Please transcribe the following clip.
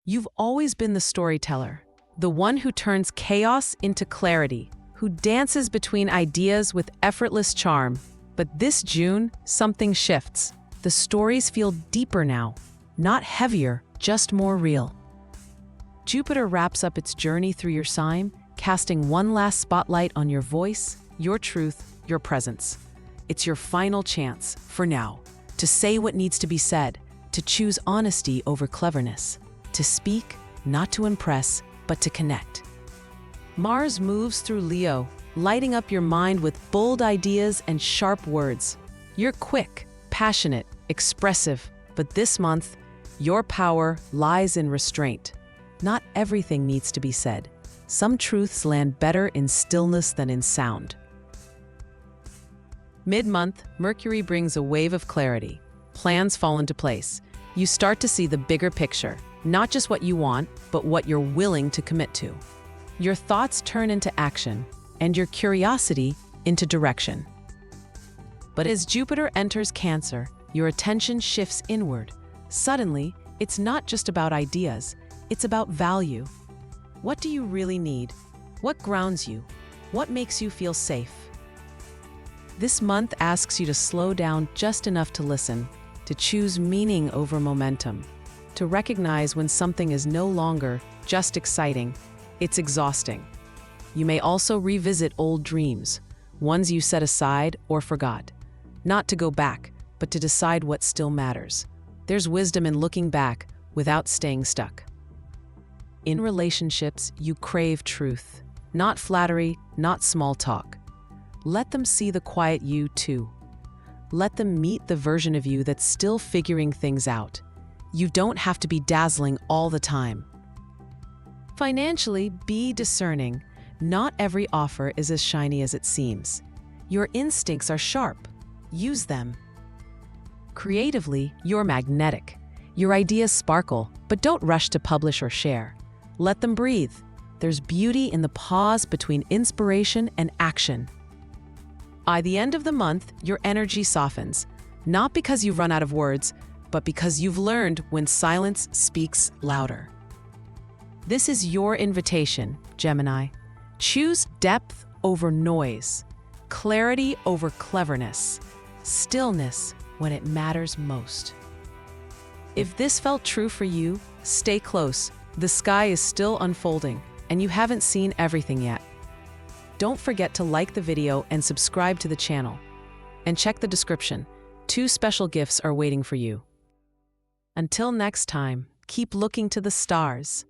You've always been the storyteller, the one who turns chaos into clarity, who dances between ideas with effortless charm. But this June, something shifts. The stories feel deeper now, not heavier, just more real. Jupiter wraps up its journey through your sign, casting one last spotlight on your voice, your truth, your presence. It's your final chance, for now, to say what needs to be said, to choose honesty over cleverness, to speak, not to impress, but to connect. Mars moves through Leo, lighting up your mind with bold ideas and sharp words. You're quick, passionate, expressive, but this month, your power lies in restraint. Not everything needs to be said. Some truths land better in stillness than in sound. Mid-month, Mercury brings a wave of clarity. Plans fall into place. You start to see the bigger picture, not just what you want, but what you're willing to commit to. Your thoughts turn into action, and your curiosity into direction. But as Jupiter enters Cancer, your attention shifts inward. Suddenly, it's not just about ideas, it's about value. What do you really need? What grounds you? What makes you feel safe? This month asks you to slow down just enough to listen, to choose meaning over momentum, to recognize when something is no longer just exciting, it's exhausting. You may also revisit old dreams, ones you set aside or forgot, not to go back, but to decide what still matters. There's wisdom in looking back without staying stuck. In relationships, you crave truth, not flattery, not small talk. Let them see the quiet you too. Let them meet the version of you that's still figuring things out. You don't have to be dazzling all the time. Financially, be discerning. Not every offer is as shiny as it seems. Your instincts are sharp. Use them. Creatively, you're magnetic. Your ideas sparkle, but don't rush to publish or share. Let them breathe. There's beauty in the pause between inspiration and action. By the end of the month, your energy softens, not because you've run out of words, but because you've learned when silence speaks louder. This is your invitation, Gemini. Choose depth over noise, clarity over cleverness, stillness when it matters most. If this felt true for you, stay close. The sky is still unfolding, and you haven't seen everything yet. Don't forget to like the video and subscribe to the channel. And check the description. 2 special gifts are waiting for you. Until next time, keep looking to the stars.